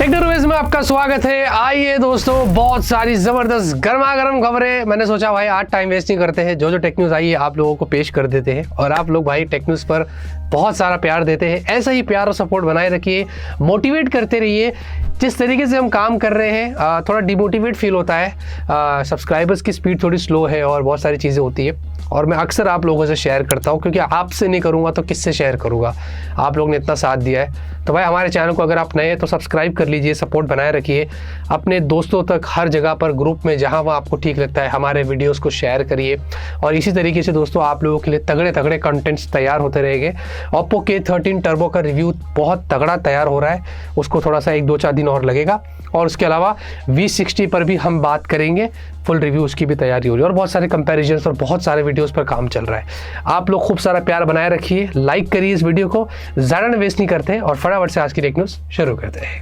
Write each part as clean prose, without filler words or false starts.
Technology में आपका स्वागत है। आइए दोस्तों, बहुत सारी जबरदस्त गर्मा गर्म खबरें। मैंने सोचा भाई आज टाइम वेस्ट नहीं करते हैं, जो टेक न्यूज़ आई है आप लोगों को पेश कर देते हैं। और आप लोग भाई टेक न्यूज़ पर बहुत सारा प्यार देते हैं, ऐसा ही प्यार और सपोर्ट बनाए रखिए, मोटिवेट करते रहिए। जिस तरीके से हम काम कर रहे हैं थोड़ा डिमोटिवेट फील होता है, सब्सक्राइबर्स की स्पीड थोड़ी स्लो है और बहुत सारी चीज़ें होती है। और मैं अक्सर आप लोगों से शेयर करता हूँ, क्योंकि आपसे नहीं करूँगा तो किससे शेयर करूँगा। आप लोग ने इतना साथ दिया है, तो भाई हमारे चैनल को अगर आप नए हैं तो सब्सक्राइब कर लीजिए, सपोर्ट बनाए रखिए। अपने दोस्तों तक हर जगह पर ग्रुप में जहाँ वहाँ आपको ठीक लगता है हमारे वीडियोस को शेयर करिए। और इसी तरीके से दोस्तों आप लोगों के लिए तगड़े तगड़े कंटेंट्स तैयार होते रहेंगे। ओप्पो K13 टर्बो का रिव्यू बहुत तगड़ा तैयार हो रहा है, उसको थोड़ा सा 1-2-4 दिन और लगेगा। और उसके अलावा V60 पर भी हम बात करेंगे, फुल रिव्यू उसकी भी तैयारी हो रही है। और बहुत सारे कंपैरिजन्स और बहुत सारे वीडियोस पर काम चल रहा है। आप लोग खूब सारा प्यार बनाए रखिए, लाइक करिए इस वीडियो को, ज़्यादा वेस्ट नहीं करते और फटाफट से आज की टेक न्यूज़ शुरू करते हैं।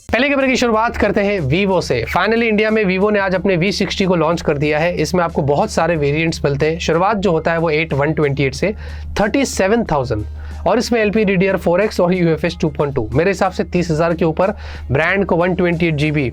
पहले खबर की शुरुआत करते हैं वीवो से। फाइनली इंडिया में वीवो ने आज अपने V60 को लॉन्च कर दिया है। इसमें आपको बहुत सारे वेरिएंट्स मिलते हैं। शुरुआत जो होता है वो 8128 से 37,000 और इसमें LPDDR4X और UFS 2.2। मेरे हिसाब से 30,000 के ऊपर ब्रांड को 128GB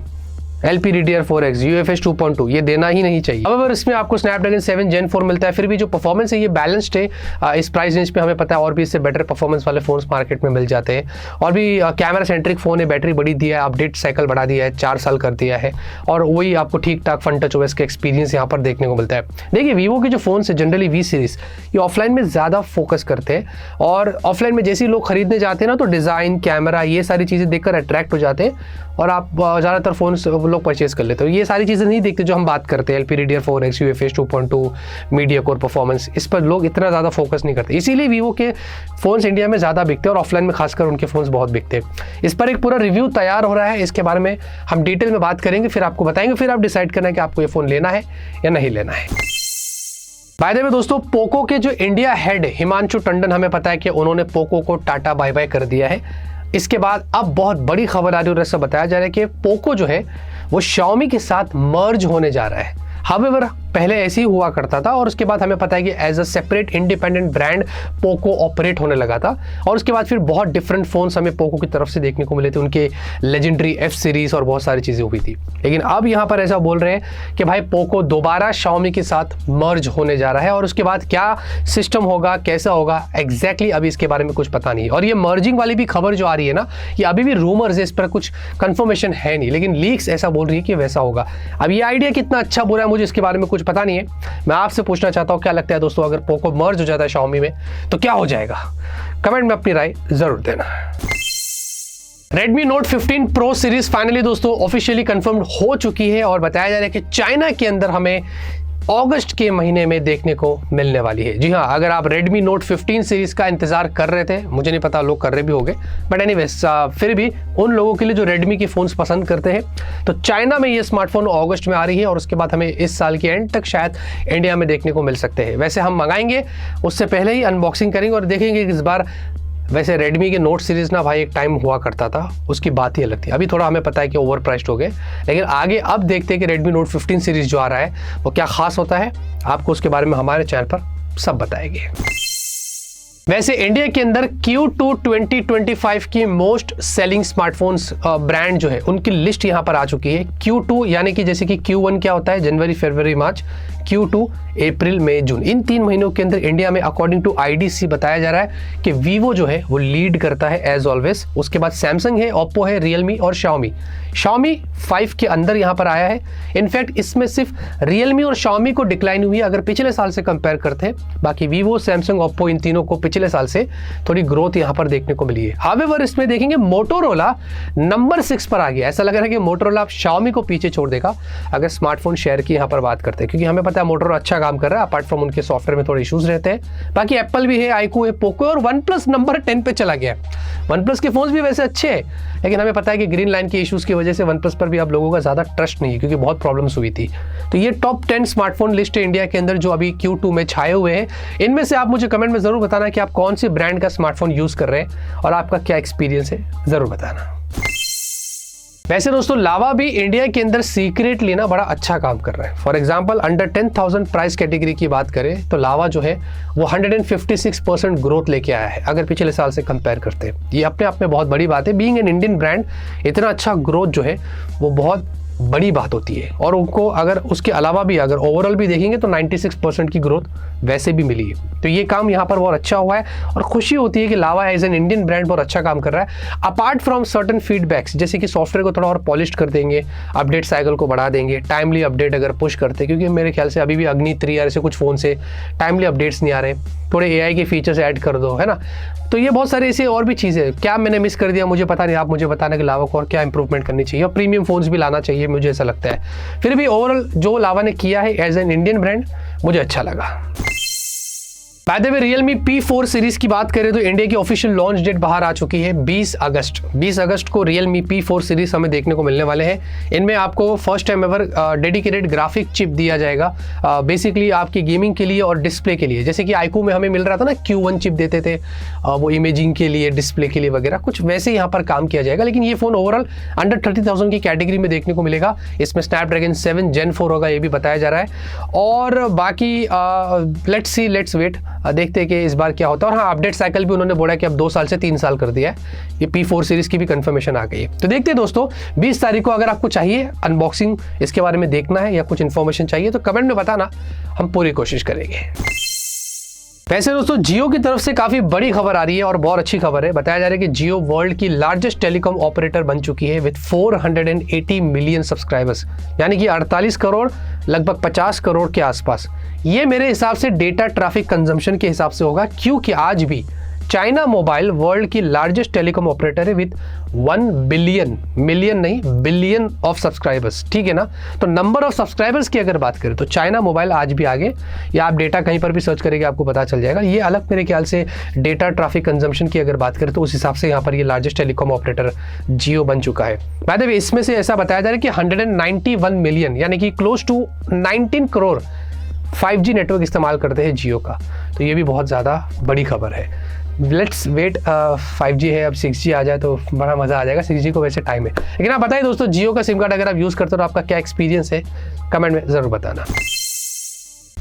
LPDDR4X UFS 2.2 ये देना ही नहीं चाहिए। अब इसमें आपको Snapdragon 7 Gen 4 मिलता है। फिर भी जो परफॉर्मेंस है ये बैलेंस्ड है। इस प्राइस रेंज पे हमें पता है और भी इससे बेटर परफॉर्मेंस वाले फोन्स मार्केट में मिल जाते हैं। और भी कैमरा सेंट्रिक फोन है, बैटरी बड़ी दिया है, अपडेट साइकिल बढ़ा दिया है, 4 साल कर दिया है। और वही आपको ठीक ठाक फन टच OS का एक्सपीरियंस यहाँ पर देखने को मिलता है। देखिए वीवो के जो फोन है जनरली V सीरीज ये ऑफलाइन में ज़्यादा फोकस करते हैं। और ऑफलाइन में जैसे ही लोग खरीदने जाते हैं ना तो डिज़ाइन, कैमरा ये सारी चीज़ें देखकर अट्रैक्ट हो जाते हैं और आप ज़्यादातर फ़ोन लोग परचेज कर लेते हो। ये सारी चीज़ें नहीं देखते जो हम बात करते हैं, LPDDR4X UFS 2.2 media core performance, इस पर लोग इतना ज़्यादा फोकस नहीं करते। इसीलिए वीवो के फ़ोन्स इंडिया में ज़्यादा बिकते हैं और ऑफलाइन में खासकर उनके फ़ोन्स बहुत बिकते हैं। इस पर एक पूरा रिव्यू तैयार हो रहा है, इसके बारे में हम डिटेल में बात करेंगे, फिर आपको बताएंगे, फिर आप डिसाइड करना है कि आपको ये फ़ोन लेना है या नहीं लेना है। बाय द वे दोस्तों, पोको के जो इंडिया हेड हिमांशु टंडन, हमें पता है कि उन्होंने पोको को टाटा बाय बाय कर दिया है। इसके बाद अब बहुत बड़ी खबर आ रही है और ऐसा बताया जा रहा है कि पोको जो है वो Xiaomi के साथ मर्ज होने जा रहा है। हावेवर पहले ऐसे ही हुआ करता था और उसके बाद हमें पता है कि as a separate independent brand Poco operate होने लगा था। और उसके बाद फिर बहुत डिफरेंट फोन्स हमें पोको की तरफ से देखने को मिले थे, उनके लेजेंडरी F सीरीज और बहुत सारी चीज़ें हुई थी। लेकिन अब यहाँ पर ऐसा बोल रहे हैं कि भाई पोको दोबारा Xiaomi के साथ मर्ज होने जा रहा है। और उसके बाद क्या सिस्टम होगा, कैसा होगा, एग्जैक्टली अभी इसके बारे में कुछ पता नहीं है। और ये मर्जिंग वाली भी खबर जो आ रही है ना, ये अभी भी रूमर्स है, इस पर कुछ कंफर्मेशन है नहीं, लेकिन लीक्स ऐसा बोल रही है कि वैसा होगा। अब ये आइडिया कितना अच्छा बुरा है मुझे इसके बारे में कुछ पता नहीं है। मैं आपसे पूछना चाहता हूं क्या लगता है दोस्तों, अगर पोको मर्ज हो जाता है Xiaomi में तो क्या हो जाएगा? कमेंट में अपनी राय जरूर देना। Redmi Note 15 Pro series finally दोस्तों ऑफिशियली कंफर्म हो चुकी है और बताया जा रहा है कि चाइना के अंदर हमें अगस्त के महीने में देखने को मिलने वाली है। जी हाँ, अगर आप Redmi Note 15 सीरीज का इंतजार कर रहे थे, मुझे नहीं पता लोग कर रहे भी होंगे, बट एनीवेज फिर भी उन लोगों के लिए जो Redmi के फ़ोन्स पसंद करते हैं, तो चाइना में ये स्मार्टफोन अगस्त में आ रही है और उसके बाद हमें इस साल के एंड तक शायद इंडिया में देखने को मिल सकते हैं। वैसे हम मंगाएंगे उससे पहले ही अनबॉक्सिंग करेंगे और देखेंगे कि इस बार वैसे Redmi के नोट सीरीज़ ना भाई एक टाइम हुआ करता था, उसकी बात ही अलग थी। अभी थोड़ा हमें पता है कि ओवर प्राइस्ड हो गए, लेकिन आगे अब देखते हैं कि Redmi Note 15 सीरीज़ जो आ रहा है वो क्या खास होता है। आपको उसके बारे में हमारे चैनल पर सब बताएंगे। वैसे इंडिया के अंदर Q2 2025 की मोस्ट सेलिंग स्मार्टफोन्स ब्रांड जो है उनकी लिस्ट यहाँ पर आ चुकी है। Q2 यानी कि जैसे कि Q1 क्या होता है, जनवरी, फरवरी, मार्च, Q2 अप्रैल, मई, जून, इन 3 महीनों के अंदर इंडिया में अकॉर्डिंग टू IDC बताया जा रहा है कि वीवो जो है वो लीड करता है एज ऑलवेज। उसके बाद सैमसंग है, ओप्पो है, रियलमी और Xiaomi 5 के अंदर यहाँ पर आया है। इनफैक्ट इसमें सिर्फ रियलमी और Xiaomi को डिक्लाइन हुई है अगर पिछले साल से कंपेयर करते हैं। बाकी वीवो, सैमसंग, ओप्पो इन तीनों को पिछले साल से थोड़ी ग्रोथ यहाँ पर देखने को मिली है। हावेवर इसमें देखेंगे मोटोरोला नंबर 6 पर आ गया। ऐसा लग रहा है कि मोटोरोला Xiaomi को पीछे छोड़ देगा अगर स्मार्टफोन शेयर की यहाँ पर बात करते हैं, क्योंकि हमें पता है मोटोरोला अच्छा काम कर रहा है, अपार्ट फ्रॉम उनके सॉफ्टवेयर में थोड़े इश्यूज रहते हैं। बाकी एप्पल भी है, iQOO है, पोको और OnePlus नंबर 10 पे चला गया है। OnePlus के फोन्स भी वैसे अच्छे हैं, लेकिन हमें पता है कि ग्रीन लाइन के इश्यूज की वजह से OnePlus पर भी अब लोगों का ज़्यादा ट्रस्ट नहीं है, क्योंकि बहुत प्रॉब्लम्स हुई थी। तो ये टॉप 10 स्मार्टफोन लिस्ट है इंडिया के अंदर जो अभी Q2 में छाए हुए हैं। इनमें से आप मुझे कमेंट में ज़रूर बताना कि आप कौन सी ब्रांड का स्मार्टफोन यूज़ कर रहे हैं और आपका क्या एक्सपीरियंस है, ज़रूर बताना। वैसे दोस्तों लावा भी इंडिया के अंदर सीक्रेटली ना बड़ा अच्छा काम कर रहा है। For example under 10,000 price category की बात करें तो लावा जो है वो 156% ग्रोथ लेके आया है अगर पिछले साल से कंपेयर करते हैं। ये अपने आप में बहुत बड़ी बात है। बीइंग एन इंडियन ब्रांड इतना अच्छा ग्रोथ जो है वो बहुत बड़ी बात होती है। और उनको अगर उसके अलावा भी अगर ओवरऑल भी देखेंगे तो 96% की ग्रोथ वैसे भी मिली है। तो ये काम यहाँ पर बहुत अच्छा हुआ है और खुशी होती है कि लावा एज एन इंडियन ब्रांड बहुत अच्छा काम कर रहा है। अपार्ट फ्रॉम सर्टन फीडबैक्स, जैसे कि सॉफ्टवेयर को थोड़ा और पॉलिश कर देंगे, अपडेट साइकिल को बढ़ा देंगे, टाइमली अपडेट अगर पुश करते, क्योंकि मेरे ख्याल से अभी भी अग्नि 3 या ऐसे कुछ फ़ोन से टाइमली अपडेट्स नहीं आ रहे, थोड़े AI के फीचर्स ऐड कर दो, है ना। तो ये बहुत सारे ऐसे और भी चीज़ें, क्या मैंने मिस कर दिया मुझे पता नहीं, आप मुझे बताने के लावा को और क्या इंप्रूवमेंट करनी चाहिए। और प्रीमियम फोन्स भी लाना चाहिए, मुझे ऐसा लगता है। फिर भी ओवरऑल जो लावा ने किया है एज एन इंडियन ब्रांड मुझे अच्छा लगा। By the way Realme P4 series की बात करें तो इंडिया की ऑफिशियल लॉन्च डेट बाहर आ चुकी है 20 अगस्त को Realme P4 सीरीज हमें देखने को मिलने वाले हैं। इनमें आपको first time ever dedicated graphic chip दिया जाएगा, बेसिकली आपकी गेमिंग के लिए और डिस्प्ले के लिए। जैसे कि iQOO में हमें मिल रहा था ना, Q1 चिप देते थे वो इमेजिंग के लिए, डिस्प्ले के लिए वगैरह, कुछ वैसे यहाँ पर काम किया जाएगा। लेकिन ये फोन ओवरऑल अंडर 30,000 की कैटेगरी में देखने को मिलेगा। इसमें स्नैपड्रैगन 7 Gen 4 होगा, ये भी बताया जा रहा है। और बाकी लेट्स वेट, देखते हैं कि इस बार क्या होता है। और हाँ, अपडेट साइकिल भी उन्होंने बोला कि अब 2 साल से 3 साल कर दिया है। ये P4 सीरीज की भी कंफर्मेशन आ गई है। तो देखते हैं दोस्तों 20 तारीख को, अगर आपको चाहिए अनबॉक्सिंग इसके बारे में देखना है या कुछ इन्फॉर्मेशन चाहिए तो कमेंट में बताना, हम पूरी कोशिश करेंगे। वैसे दोस्तों जियो की तरफ से काफ़ी बड़ी खबर आ रही है और बहुत अच्छी खबर है। बताया जा रहा है कि जियो वर्ल्ड की लार्जेस्ट टेलीकॉम ऑपरेटर बन चुकी है विद 480 मिलियन सब्सक्राइबर्स, यानी कि 48 करोड़ लगभग 50 करोड़ के आसपास। ये मेरे हिसाब से डेटा ट्रैफिक कंजम्पशन के हिसाब से होगा, क्योंकि आज भी चाइना मोबाइल वर्ल्ड की लार्जेस्ट टेलीकॉम ऑपरेटर है विद 1 बिलियन ऑफ सब्सक्राइबर्स, ठीक है ना। तो नंबर ऑफ सब्सक्राइबर्स की अगर बात करें तो चाइना मोबाइल आज भी आगे, या आप डेटा कहीं पर भी सर्च करेंगे आपको पता चल जाएगा। ये अलग मेरे ख्याल से डेटा ट्रैफिक कंजम्पशन की अगर बात करें तो उस हिसाब से यहाँ पर ये लार्जेस्ट टेलीकॉम ऑपरेटर जियो बन चुका है। बाय द वे इसमें से ऐसा बताया जा रहा है कि 191 मिलियन यानी कि close to 19 crore 5G network इस्तेमाल करते हैं जियो का। तो ये भी बहुत ज़्यादा बड़ी खबर है। लेट्स वेट, 5G है, अब 6G आ जाए तो बड़ा मज़ा आ जाएगा। 6G को वैसे टाइम है। लेकिन आप बताइए दोस्तों, जियो का सिम कार्ड अगर आप यूज़ करते हो तो आपका क्या एक्सपीरियंस है, कमेंट में ज़रूर बताना।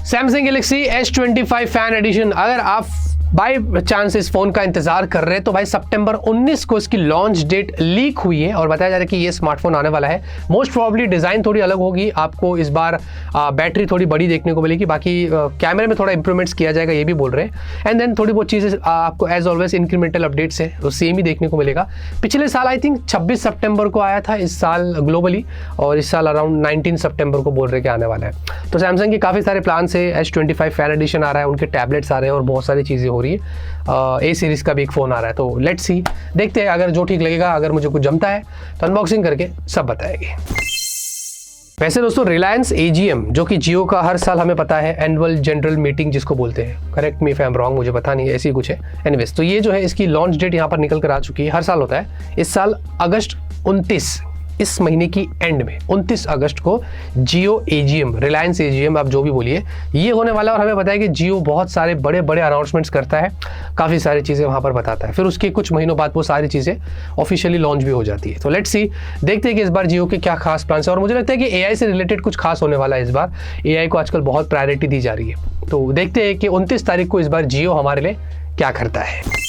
Samsung Galaxy S25 fan addition, अगर आप बाय चांस इस फोन का इंतजार कर रहे हैं तो भाई सितंबर 19 को इसकी लॉन्च डेट लीक हुई है और बताया जा रहा है कि ये स्मार्टफोन आने वाला है। मोस्ट प्रॉब्ली डिज़ाइन थोड़ी अलग होगी, आपको इस बार बैटरी थोड़ी बड़ी देखने को मिलेगी, बाकी कैमरे में थोड़ा इंप्रूवमेंट्स किया जाएगा, ये भी बोल रहे हैं। एंड देन थोड़ी बहुत चीज़ें आपको एज ऑलवेज इंक्रीमेंटल अपडेट्स है तो सेम ही देखने को मिलेगा। पिछले साल आई थिंक 26 सितंबर को आया था, इस साल ग्लोबली, और इस साल अराउंड 19 सितंबर को बोल रहे कि आने वाला है। तो सैमसंग के काफ़ी सारे प्लान से S25 फैन एडिशन आ रहा है, उनके टैबलेट्स आ रहे हैं और बहुत सारी चीज़ें हो रही है। A सीरीज का भी एक फ़ोन आ रहा है, तो लेट्स सी, देखते हैं अगर जो ठीक लगेगा, अगर मुझे कुछ जमता है तो अनबॉक्सिंग करके सब बताएंगे। वैसे दोस्तों रिलायंस AGM, जो कि जियो का हर साल हमें पता है एनुअल जनरल मीटिंग जिसको बोलते हैं, correct me if I am wrong, मुझे पता नहीं है, ऐसी कुछ है। एनीवेज, तो ये जो है इसकी लॉन्च डेट यहाँ पर निकल कर आ चुकी है। हर साल होता है, इस साल अगस्त 29, इस महीने की एंड में 29 अगस्त को जियो AGM, रिलायंस AGM आप जो भी बोलिए, ये होने वाला है। और हमें पता है कि जियो बहुत सारे बड़े बड़े अनाउंसमेंट्स करता है, काफ़ी सारी चीज़ें वहाँ पर बताता है, फिर उसके कुछ महीनों बाद वो सारी चीज़ें ऑफिशियली लॉन्च भी हो जाती है। तो लेट्स सी, देखते हैं कि इस बार जियो के क्या खास प्लान है। और मुझे लगता है कि AI से रिलेटेड कुछ खास होने वाला है इस बार। AI को आजकल बहुत प्रायोरिटी दी जा रही है, तो देखते हैं कि 29 तारीख को इस बार जियो हमारे लिए क्या करता है।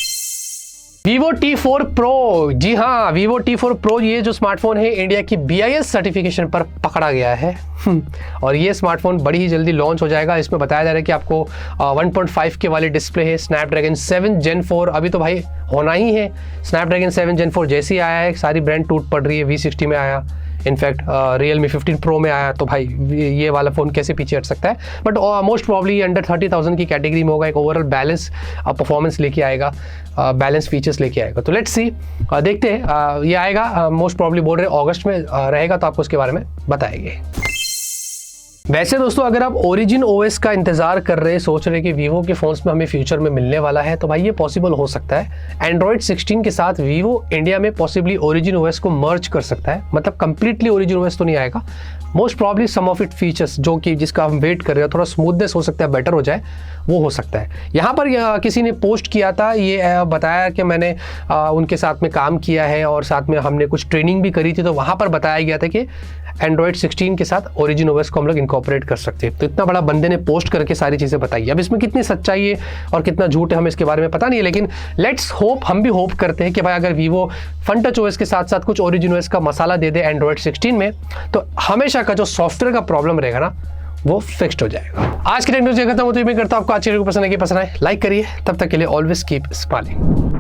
Vivo T4 Pro, जी हाँ, Vivo T4 Pro ये जो स्मार्टफोन है इंडिया की BIS सर्टिफिकेशन पर पकड़ा गया है और ये स्मार्टफोन बड़ी ही जल्दी लॉन्च हो जाएगा। इसमें बताया जा रहा है कि आपको 1.5K वाली डिस्प्ले है, स्नैपड्रैगन 7 Gen 4 अभी तो भाई होना ही है। स्नैपड्रैगन 7 Gen 4 जैसे ही आया है सारी ब्रांड टूट पड़ रही है। V60 में आया, इनफैक्ट Realme 15 Pro में आया, तो भाई ये वाला फ़ोन कैसे पीछे हट सकता है। बट मोस्ट प्रॉब्ली अंडर 30,000 की कैटेगरी में होगा, एक ओवरऑल बैलेंस परफॉर्मेंस लेके आएगा, बैलेंस फीचर्स लेके आएगा। तो लेट्स सी, देखते हैं, ये आएगा मोस्ट प्रॉब्ली बोल रहे अगस्त में रहेगा, तो आपको उसके बारे में बताएंगे। वैसे दोस्तों अगर आप ओरिजिन ओएस का इंतजार कर रहे, सोच रहे कि वीवो के फोन्स में हमें फ्यूचर में मिलने वाला है, तो भाई ये पॉसिबल हो सकता है। एंड्रॉइड 16 के साथ वीवो इंडिया में पॉसिबली ओरिजिन ओएस को मर्ज कर सकता है, मतलब कंप्लीटली ओरिजिन ओएस तो नहीं आएगा, most probably some of it features जो कि जिसका हम वेट कर रहे हैं, थोड़ा स्मूथनेस हो सकता है, बेटर हो जाए, वो हो सकता है। यहाँ पर किसी ने पोस्ट किया था, ये बताया कि मैंने उनके साथ में काम किया है और साथ में हमने कुछ ट्रेनिंग भी करी थी, तो वहाँ पर बताया गया था कि एंड्रॉइड 16 के साथ ओरिजिन ओएस को हम लोग इनकॉर्पोरेट कर सकते हैं। तो इतना बड़ा बंदे ने पोस्ट करके सारी चीज़ें बताई। अब इसमें कितनी सच्चाई है और कितना झूठ है हमें इसके बारे में पता नहीं है, लेकिन लेट्स होप, हम भी होप करते हैं कि भाई अगर वीवो फन टच ओएस के साथ साथ कुछ ओरिजिन ओएस का मसाला दे दे एंड्रॉइड 16 में, तो हमेशा का जो सॉफ्टवेयर का प्रॉब्लम रहेगा ना, वो फिक्स्ड हो जाएगा। आज की टेक्नोलॉजी खत्म होती है, मैं करता हूँ आपको आज की वीडियो पसंद है कि पसंद आए लाइक करिए। तब तक के लिए ऑलवेज कीप स्माइलिंग।